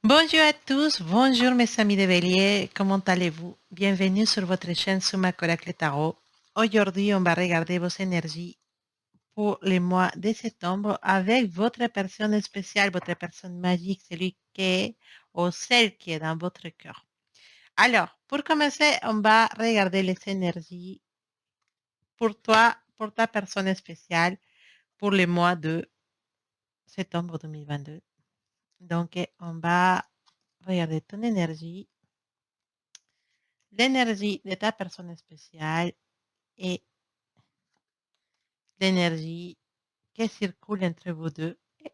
Bonjour à tous, bonjour mes amis de Bélier, comment allez-vous? Bienvenue sur votre chaîne Suma Coracle Tarot. Aujourd'hui, on va regarder vos énergies pour le mois de septembre avec votre personne spéciale, votre personne magique, celui qui est ou celle qui est dans votre cœur. Alors, pour commencer, on va regarder les énergies pour toi, pour ta personne spéciale, pour le mois de septembre 2022. Donc, on va regarder ton énergie, l'énergie de ta personne spéciale et l'énergie qui circule entre vous deux. Et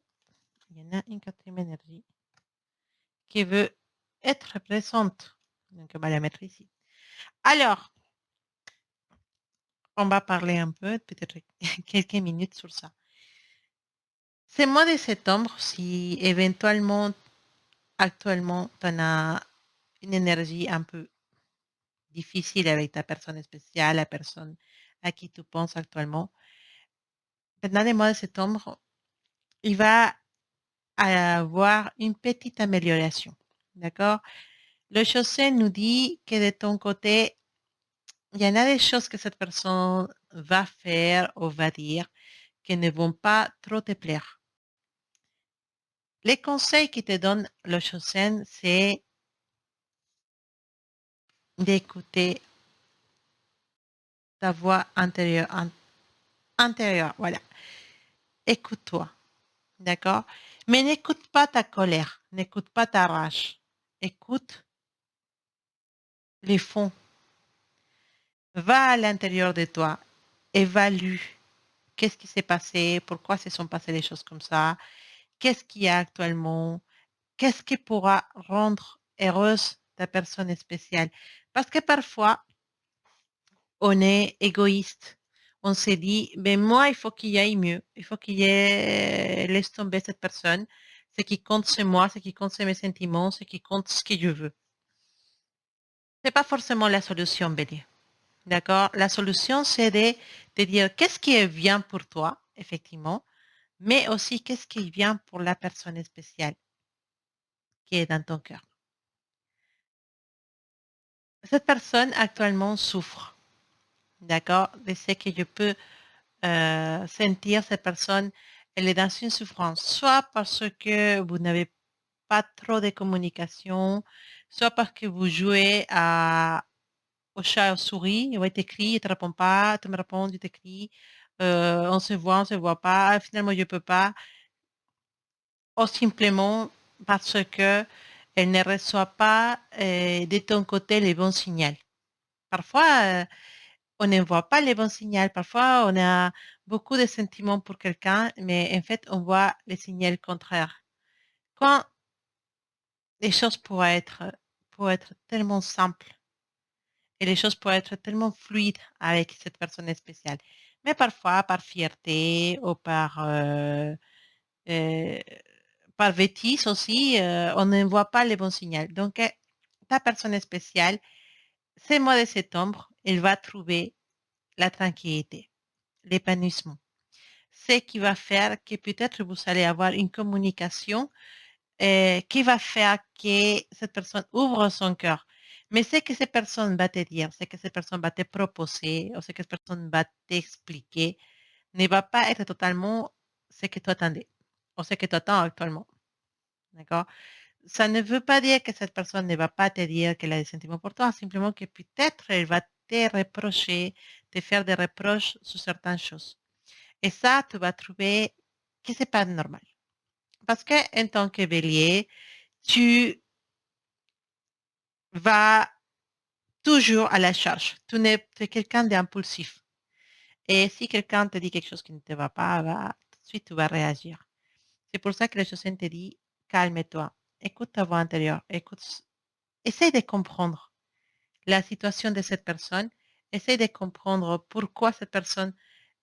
il y en a une quatrième énergie qui veut être présente. Donc, on va la mettre ici. Alors, on va parler un peu, peut-être quelques minutes sur ça. Ce mois de septembre, si éventuellement, actuellement, tu as une énergie un peu difficile avec ta personne spéciale, la personne à qui tu penses actuellement, pendant le mois de septembre, il va avoir une petite amélioration. D'accord? Le Chaussée nous dit que de ton côté, il y en a des choses que cette personne va faire ou va dire qui ne vont pas trop te plaire. Les conseils qui te donne le Chaussée, c'est d'écouter ta voix intérieure. Intérieure, voilà. Écoute-toi. D'accord? Mais n'écoute pas ta colère. N'écoute pas ta rage. Écoute les fonds. Va à l'intérieur de toi. Évalue. Qu'est-ce qui s'est passé? Pourquoi se sont passées les choses comme ça? Qu'est-ce qu'il y a actuellement? Qu'est-ce qui pourra rendre heureuse ta personne spéciale? Parce que parfois, on est égoïste. On se dit, ben moi, il faut qu'il y aille mieux. Il faut qu'il y ait, laisse tomber cette personne. Ce qui compte, c'est moi. Ce qui compte, c'est mes sentiments. Ce qui compte, ce que je veux. C'est pas forcément la solution, Bélier. D'accord? La solution, c'est de dire qu'est-ce qui est bien pour toi, effectivement, mais aussi qu'est-ce qui vient pour la personne spéciale qui est dans ton cœur. Cette personne actuellement souffre, d'accord? De ce que je peux sentir, cette personne, elle est dans une souffrance, soit parce que vous n'avez pas trop de communication, soit parce que vous jouez au chat et aux souris, ouais, t'écris, il ne te répond pas, tu me réponds, je t'écris, on se voit pas, finalement je peux pas. Ou simplement parce que elle ne reçoit pas de ton côté les bons signaux. Parfois, on ne voit pas les bons signaux. Parfois, on a beaucoup de sentiments pour quelqu'un, mais en fait, on voit les signaux contraires. Quand les choses pourraient être tellement simples et les choses pourraient être tellement fluides avec cette personne spéciale. Mais parfois, par fierté ou euh, par bêtise aussi, on ne voit pas les bons signaux. Donc, ta personne spéciale, ce mois de septembre, elle va trouver la tranquillité, l'épanouissement. Ce qui va faire que peut-être vous allez avoir une communication qui va faire que cette personne ouvre son cœur. Mais ce que cette personne va te dire, ce que cette personne va te proposer, ou ce que cette personne va t'expliquer, ne va pas être totalement ce que tu attendais, ou ce que tu attends actuellement. D'accord? Ça ne veut pas dire que cette personne ne va pas te dire qu'elle a des sentiments pour toi, simplement que peut-être elle va te reprocher, te faire des reproches sur certaines choses. Et ça, tu vas trouver que c'est pas normal. Parce que en tant que bélier, tu vas toujours à la charge. Tu es quelqu'un d'impulsif. Et si quelqu'un te dit quelque chose qui ne te va pas, tout de suite, tu vas réagir. C'est pour ça que le Chosen te dit, calme-toi, écoute ta voix intérieure, essaye de comprendre la situation de cette personne, essaye de comprendre pourquoi cette personne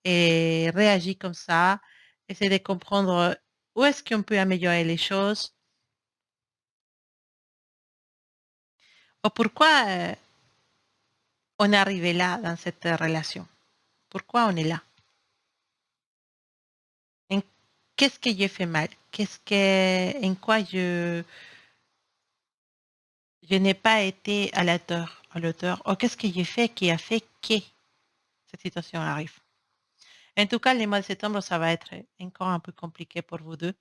réagit comme ça, essaye de comprendre où est-ce qu'on peut améliorer les choses, ou pourquoi on est arrivé là dans cette relation, pourquoi on est là, en- qu'est-ce que j'ai fait mal, en quoi Je n'ai pas été à l'auteur. Oh, qu'est-ce que j'ai fait qui a fait que cette situation arrive? En tout cas, le mois de septembre, ça va être encore un peu compliqué pour vous deux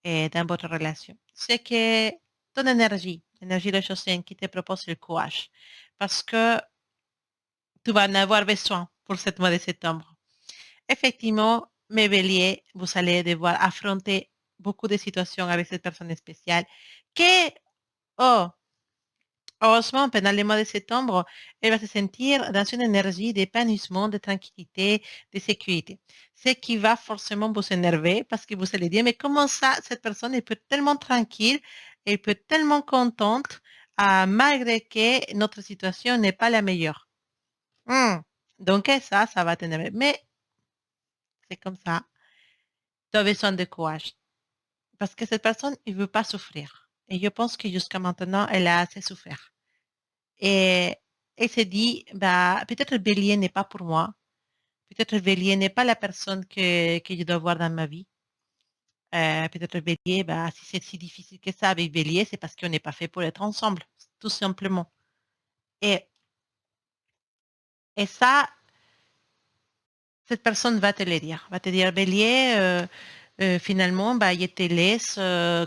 et dans votre relation. C'est que ton énergie, l'énergie de Chaussée qui te propose le courage, parce que tu vas en avoir besoin pour ce mois de septembre. Effectivement, mes béliers, vous allez devoir affronter beaucoup de situations avec cette personne spéciale que, oh, heureusement, pendant le mois de septembre, elle va se sentir dans une énergie d'épanouissement, de tranquillité, de sécurité. Ce qui va forcément vous énerver parce que vous allez dire, mais comment ça, cette personne, elle peut être tellement tranquille, elle peut être tellement contente, malgré que notre situation n'est pas la meilleure. Hmm. Donc ça va t'énerver. Mais c'est comme ça. Tu as besoin de courage. Parce que cette personne, il ne veut pas souffrir. Et je pense que jusqu'à maintenant, elle a assez souffert. Et elle s'est dit, bah, peut-être le bélier n'est pas pour moi. Peut-être le bélier n'est pas la personne que je dois avoir dans ma vie. Peut-être le bélier, bah, si c'est si difficile que ça avec bélier, c'est parce qu'on n'est pas fait pour être ensemble, tout simplement. Et, et ça, cette personne va te le dire. Va te dire, bélier, finalement, bah, je te laisse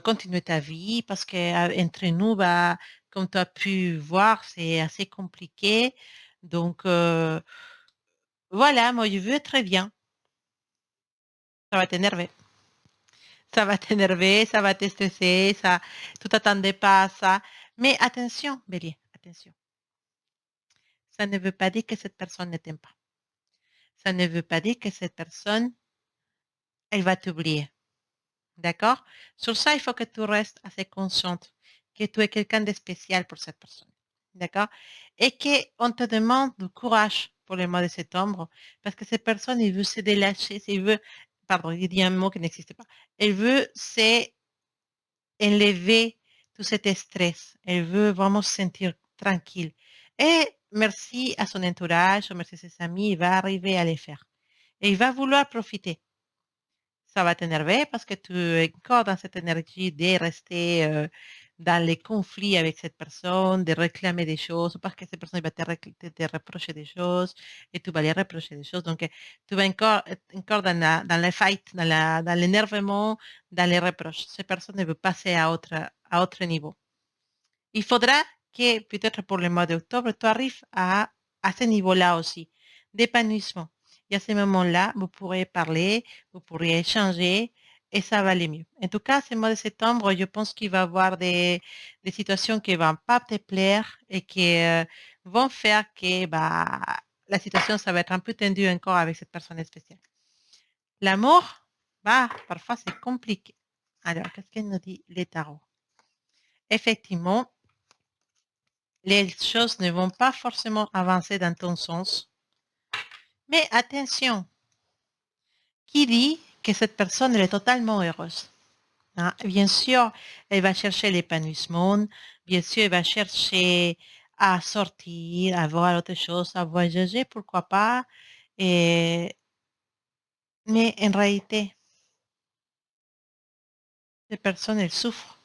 continuer ta vie parce que entre nous, bah, comme tu as pu voir, c'est assez compliqué. Donc, voilà, moi, je veux très bien. Ça va t'énerver. Ça va t'énerver, ça va te stresser, ça, tu t'attendais pas à ça. Mais attention, bélier, attention. Ça ne veut pas dire que cette personne ne t'aime pas. Ça ne veut pas dire que cette personne, elle va t'oublier. D'accord? Sur ça, il faut que tu restes assez consciente que tu es quelqu'un de spécial pour cette personne. D'accord? Et qu'on te demande du courage pour le mois de septembre parce que cette personne, il veut se délâcher, il veut, pardon, il dit un mot qui n'existe pas. Elle veut s'enlever tout cet stress. Elle veut vraiment se sentir tranquille. Et merci à son entourage, merci à ses amis, il va arriver à les faire. Et il va vouloir profiter. Ça va t'énerver parce que tu es encore dans cette énergie de rester dans les conflits avec cette personne, de réclamer des choses, parce que cette personne va te reprocher des choses et tu vas lui reprocher des choses. Donc, tu vas encore être encore dans le fight, dans l'énervement, dans les reproches. Cette personne ne veut passer à autre niveau. Il faudra que peut-être pour le mois d'octobre, tu arrives à ce niveau-là aussi, d'épanouissement. Et à ce moment-là, vous pourrez parler, vous pourrez échanger et ça va aller mieux. En tout cas, ce mois de septembre, je pense qu'il va y avoir des situations qui ne vont pas te plaire et qui vont faire que bah, la situation, ça va être un peu tendue encore avec cette personne spéciale. L'amour, bah, parfois c'est compliqué. Alors, qu'est-ce qu'elle nous dit les tarots? Effectivement, les choses ne vont pas forcément avancer dans ton sens. Mais attention, qui dit que cette personne elle est totalement heureuse? Hein? Bien sûr, elle va chercher l'épanouissement, bien sûr, elle va chercher à sortir, à voir autre chose, à voyager, pourquoi pas. Et... Mais en réalité, cette personne, elle souffre.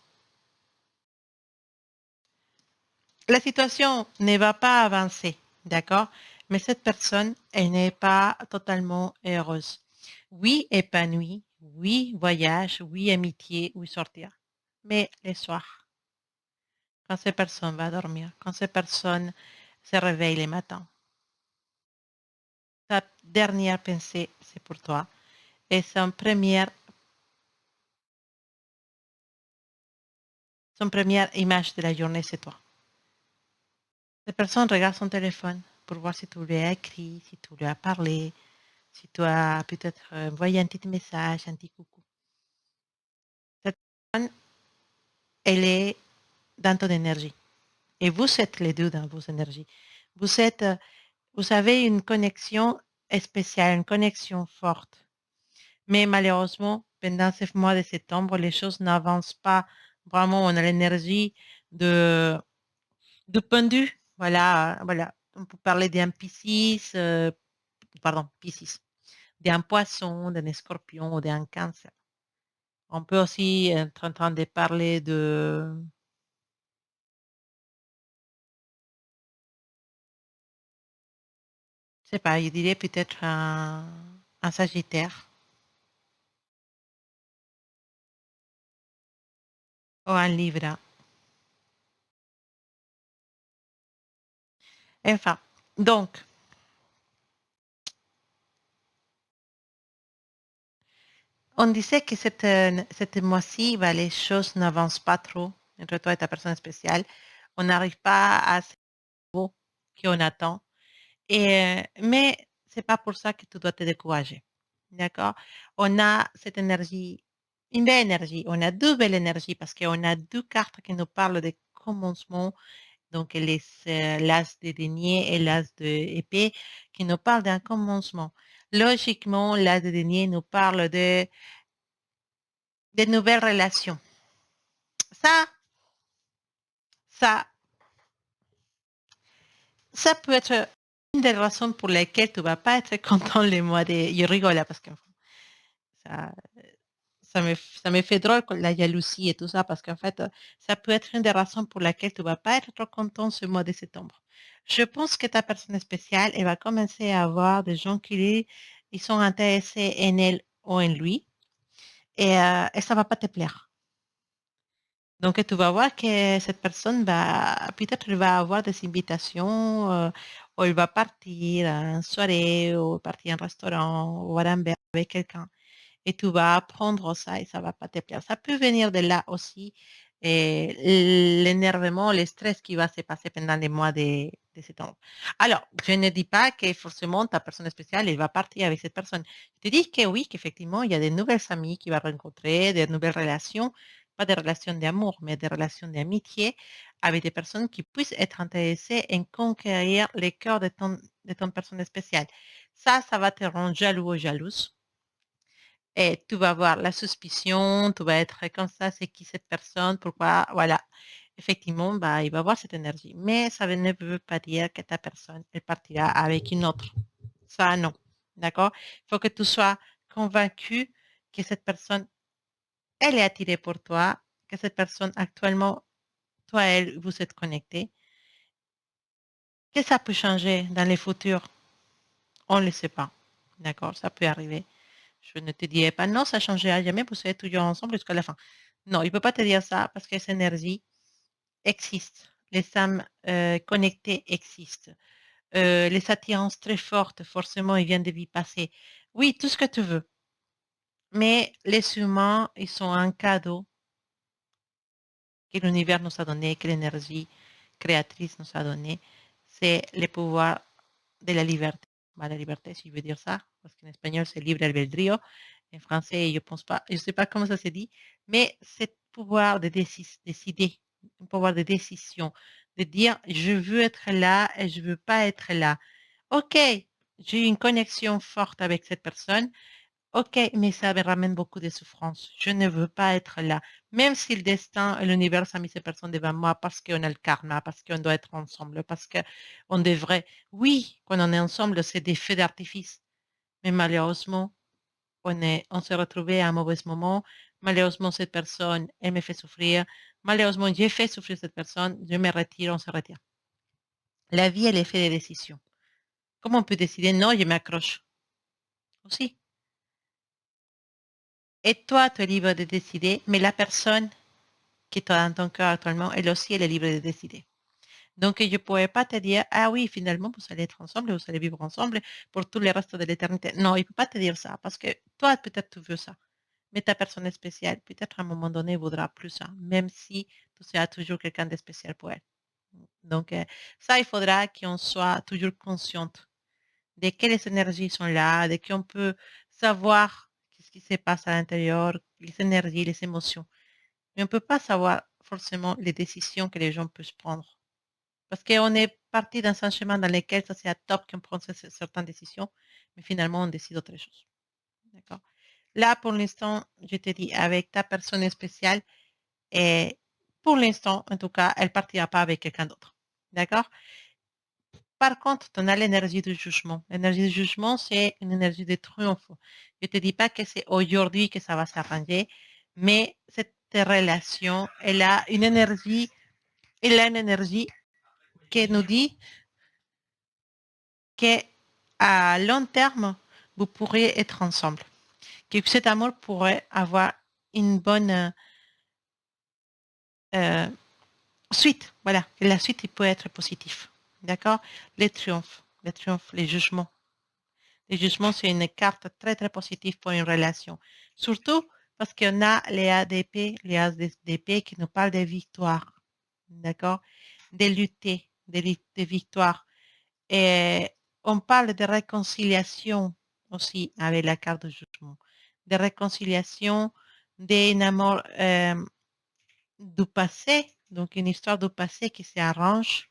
La situation ne va pas avancer, d'accord? Mais cette personne, elle n'est pas totalement heureuse. Oui, épanouie, oui, voyage, oui, amitié, oui, sortir. Mais le soir, quand cette personne va dormir, quand cette personne se réveille le matin, sa dernière pensée, c'est pour toi. Et son première image de la journée, c'est toi. Cette personne regarde son téléphone pour voir si tu lui as écrit, si tu lui as parlé, si tu as peut-être envoyé un petit message, un petit coucou. Cette personne, elle est dans ton énergie. Et vous êtes les deux dans vos énergies. Vous êtes, vous avez une connexion spéciale, une connexion forte. Mais malheureusement, pendant ce mois de septembre, les choses n'avancent pas vraiment. On a l'énergie de, de pendu. Voilà, voilà. On peut parler d'un Piscis, pardon, Piscis, d'un poisson, d'un scorpion ou d'un cancer. On peut aussi être en train de parler sais pas, je dirais peut-être un Sagittaire ou un Libra. Enfin, donc, on disait que cette mois-ci, bah, les choses n'avancent pas trop entre toi et ta personne spéciale. On n'arrive pas à ce niveau qu'on attend. Mais c'est pas pour ça que tu dois te décourager. D'accord? On a cette énergie, une belle énergie. On a deux belles énergies parce qu'on a deux cartes qui nous parlent de commencement. Donc, l'as de denier et l'as de épée qui nous parlent d'un commencement. Logiquement, l'as de denier nous parle de nouvelles relations. Ça, ça, ça peut être une des raisons pour lesquelles tu vas pas être content les mois de... Je rigole là parce que ça, ça me fait drôle la jalousie et tout ça parce qu'en fait, ça peut être une des raisons pour lesquelles tu vas pas être trop content ce mois de septembre. Je pense que ta personne spéciale, elle va commencer à avoir des gens qui ils sont intéressés en elle ou en lui et ça va pas te plaire. Donc, tu vas voir que cette personne va, peut-être elle va avoir des invitations, ou elle va partir à une soirée, ou partir à un restaurant, ou à un verre avec quelqu'un. Et tu vas apprendre ça et ça va pas te plaire. Ça peut venir de là aussi, l'énervement, le stress qui va se passer pendant les mois de septembre. Alors, je ne dis pas que forcément ta personne spéciale, elle va partir avec cette personne. Je te dis que oui, qu'effectivement, il y a de nouvelles amies qui va rencontrer, de nouvelles relations, pas des relations d'amour, mais des relations d'amitié avec des personnes qui puissent être intéressées en conquérir le cœur de ton personne spéciale. Ça va te rendre jaloux ou jalouse et tu vas avoir la suspicion, tu vas être comme ça, c'est qui cette personne, pourquoi, voilà. Effectivement, bah, il va avoir cette énergie. Mais ça ne veut pas dire que ta personne, elle partira avec une autre. Ça, non. D'accord? Il faut que tu sois convaincu que cette personne, elle est attirée pour toi, que cette personne, actuellement, toi et elle, vous êtes connectés, que ça peut changer dans le futur. On ne le sait pas. D'accord? Ça peut arriver. Je ne te dirai pas non, ça ne changera jamais, vous serez toujours ensemble jusqu'à la fin. Non, il ne peut pas te dire ça parce que cette énergie existe. Les âmes connectées existent. Les attirances très fortes, forcément, ils viennent de vie passée. Oui, tout ce que tu veux. Mais les humains, ils sont un cadeau que l'univers nous a donné, que l'énergie créatrice nous a donné. C'est le pouvoir de la liberté. Bah, la liberté, si je veux dire ça, parce qu'en espagnol, c'est libre albedrío. En français, je pense pas, je sais pas comment ça se dit, mais c'est pouvoir de décider, un pouvoir de décision, de dire, je veux être là et je veux pas être là. OK, j'ai une connexion forte avec cette personne. OK, mais ça me ramène beaucoup de souffrance. Je ne veux pas être là. Même si le destin et l'univers a mis ces personnes devant moi parce qu'on a le karma, parce qu'on doit être ensemble, parce qu'on devrait. Oui, quand on est ensemble, c'est des feux d'artifice. Mais malheureusement, on s'est retrouvé à un mauvais moment. Malheureusement, cette personne, elle me fait souffrir. Malheureusement, j'ai fait souffrir cette personne. Je me retire, on se retire. La vie, elle est faite de décisions. Comment on peut décider? Non, je m'accroche. Aussi. Et toi, tu es libre de décider, mais la personne qui est dans ton cœur actuellement, elle aussi, elle est libre de décider. Donc, je ne pourrais pas te dire, ah oui, finalement, vous allez être ensemble, vous allez vivre ensemble pour tout le reste de l'éternité. Non, il ne peut pas te dire ça, parce que toi, peut-être tu veux ça, mais ta personne spéciale, peut-être à un moment donné, voudra plus ça, même si tu seras toujours quelqu'un de spécial pour elle. Donc, ça, il faudra qu'on soit toujours consciente de quelles énergies sont là, de qu'on peut savoir ce qui se passe à l'intérieur, les énergies, les émotions. Mais on ne peut pas savoir forcément les décisions que les gens peuvent prendre. Parce qu'on est parti dans un chemin dans lequel ça c'est à top qu'on prend certaines décisions, mais finalement on décide autre chose. D'accord? Là, pour l'instant, je te dis, avec ta personne spéciale, et pour l'instant, en tout cas, elle ne partira pas avec quelqu'un d'autre. D'accord? Par contre, tu as l'énergie du jugement. L'énergie du jugement, c'est une énergie de triomphe. Je ne te dis pas que c'est aujourd'hui que ça va s'arranger, mais cette relation, elle a une énergie qui nous dit que à long terme, vous pourriez être ensemble. Que cet amour pourrait avoir une bonne euh, suite. Voilà, que la suite il peut être positif. D'accord? Les triomphes, les jugements. Les jugements, c'est une carte très, très positive pour une relation. Surtout parce qu'on a les ADP qui nous parlent des victoires. D'accord? Des lutter, des victoires. Et on parle de réconciliation aussi avec la carte de jugement. De réconciliation, d'un amour du passé, donc une histoire du passé qui s'arrange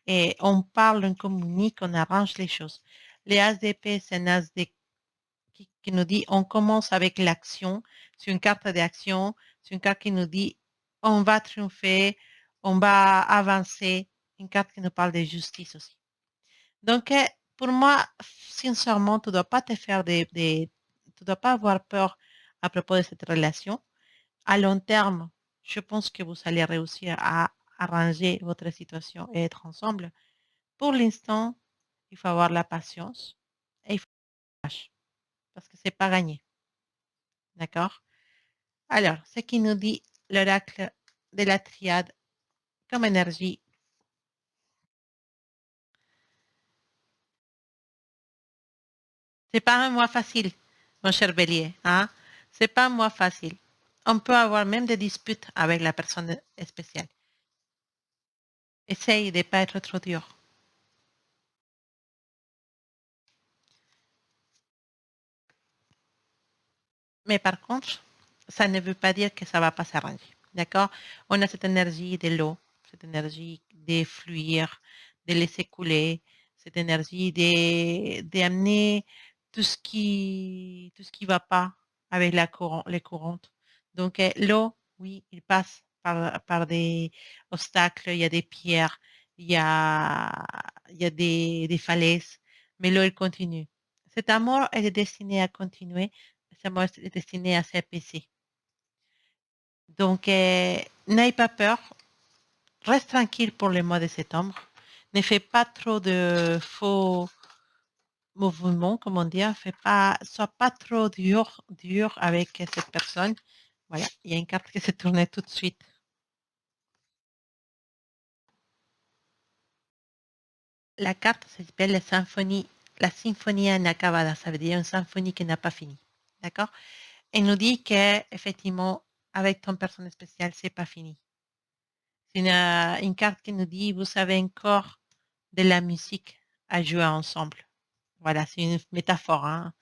et on parle, on communique, on arrange les choses. Les ASDP, c'est un ASD qui nous dit on commence avec l'action. C'est une carte d'action. C'est une carte qui nous dit on va triompher, on va avancer. Une carte qui nous parle de justice aussi. Donc, pour moi, sincèrement, tu ne dois pas te faire tu dois pas avoir peur à propos de cette relation. À long terme, je pense que vous allez réussir à arranger votre situation et être ensemble. Pour l'instant, il faut avoir la patience et il faut lâcher parce que c'est pas gagné. D'accord? Alors, ce qui nous dit l'oracle de la triade comme énergie, c'est pas un mois facile, mon cher bélier. Hein? C'est pas un mois facile. On peut avoir même des disputes avec la personne spéciale. Essaye de ne pas être trop dur. Mais par contre, ça ne veut pas dire que ça va pas s'arranger. D'accord? On a cette énergie de l'eau, cette énergie de fluir, de laisser couler, cette énergie d'amener tout ce qui va pas avec les courantes. Donc, l'eau, oui, il passe par des obstacles, il y a des pierres, il y a des falaises, mais l'eau, elle continue. Cet amour, elle est destiné à continuer ça moi, est destiné à s'épaisser. Donc, n'aie pas peur. Reste tranquille pour le mois de septembre. Ne fais pas trop de faux mouvements, comme on dit. Sois pas trop dur avec cette personne. Voilà, il y a une carte qui s'est tournée tout de suite. La carte s'appelle la symphonie inacabada. Ça veut dire une symphonie qui n'a pas fini. D'accord? Et nous dit qu'effectivement, avec ton personne spéciale, c'est pas fini. C'est une carte qui nous dit, vous savez encore de la musique à jouer ensemble. Voilà, c'est une métaphore. Hein.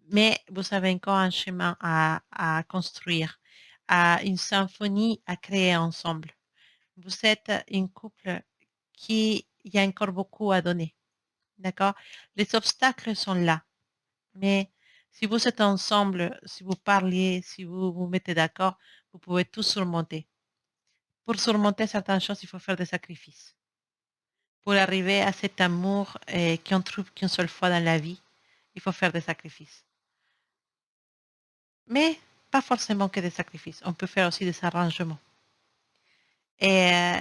Mais vous savez encore un chemin à construire, à une symphonie à créer ensemble. Vous êtes une couple qui il y a encore beaucoup à donner. D'accord? Les obstacles sont là. Mais si vous êtes ensemble, si vous parliez, si vous vous mettez d'accord, vous pouvez tout surmonter. Pour surmonter certaines choses, il faut faire des sacrifices. Pour arriver à cet amour qu'on trouve qu'une seule fois dans la vie, il faut faire des sacrifices. Mais pas forcément que des sacrifices. On peut faire aussi des arrangements. Et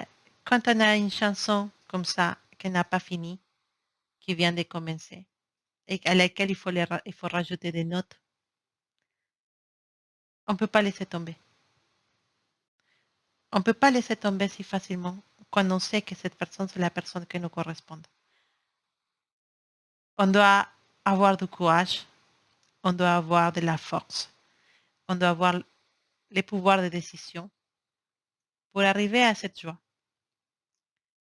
quand on a une chanson comme ça, qui n'a pas fini, qui vient de commencer, et à laquelle il faut rajouter des notes, on ne peut pas laisser tomber. On ne peut pas laisser tomber si facilement quand on sait que cette personne, c'est la personne qui nous correspond. On doit avoir du courage, on doit avoir de la force, on doit avoir les pouvoirs de décision pour arriver à cette joie.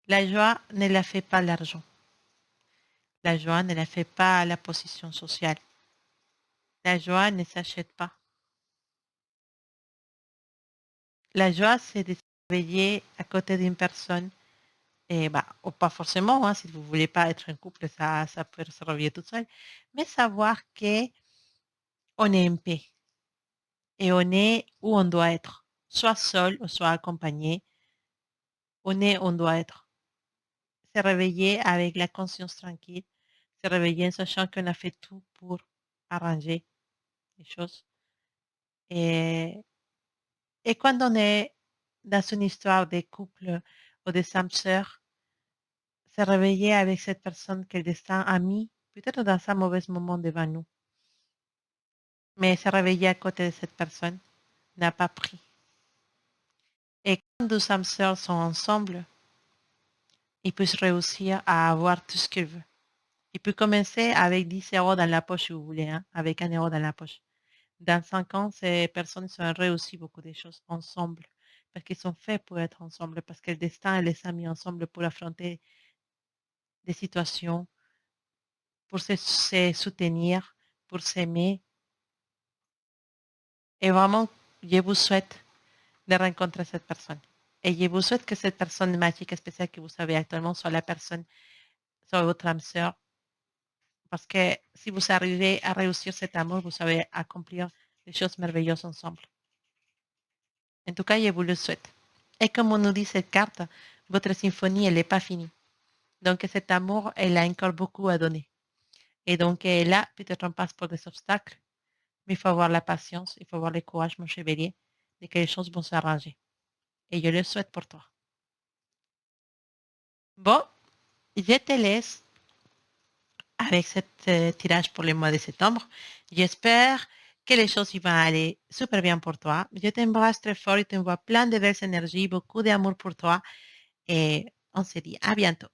La joie ne la fait pas l'argent. La joie ne la fait pas la position sociale. La joie ne s'achète pas. La joie, c'est de se réveiller à côté d'une personne. Et bah, ou pas forcément, hein, si vous ne voulez pas être un couple, ça peut se réveiller tout seul. Mais savoir qu'on est en paix et on est où on doit être. Soit seul ou soit accompagné. On est où on doit être. Se réveiller avec la conscience tranquille. Se réveiller en sachant qu'on a fait tout pour arranger les choses. Et, et quand on est dans une histoire de couple ou de âmes sœurs, se réveiller avec cette personne que le destin a mis peut-être dans un mauvais moment devant nous, mais se réveiller à côté de cette personne n'a pas pris. Et quand deux âmes sœurs sont ensemble, ils peuvent réussir à avoir tout ce qu'ils veulent. Il peut commencer avec 10 euros dans la poche si vous voulez, hein, avec 1 euro dans la poche. Dans 5 ans, ces personnes ont réussi beaucoup de choses ensemble parce qu'ils sont faits pour être ensemble, parce que le destin les a mis ensemble pour affronter des situations, pour se soutenir, pour s'aimer. Et vraiment, je vous souhaite de rencontrer cette personne. Et je vous souhaite que cette personne magique et spéciale que vous savez actuellement soit la personne, soit votre âme sœur, parce que si vous arrivez à réussir cet amour, vous savez accomplir des choses merveilleuses ensemble. En tout cas, je vous le souhaite. Et comme on nous dit cette carte, votre symphonie, elle n'est pas finie. Donc cet amour, elle a encore beaucoup à donner. Et donc là, peut-être on passe pour des obstacles, mais il faut avoir la patience, il faut avoir le courage, mon chevalier, de que les choses vont s'arranger. Et je le souhaite pour toi. Bon, je te laisse avec ce tirage pour le mois de septembre. J'espère que les choses vont aller super bien pour toi. Je t'embrasse très fort et t'envoie plein de belles énergies, beaucoup d'amour pour toi. Et on se dit à bientôt.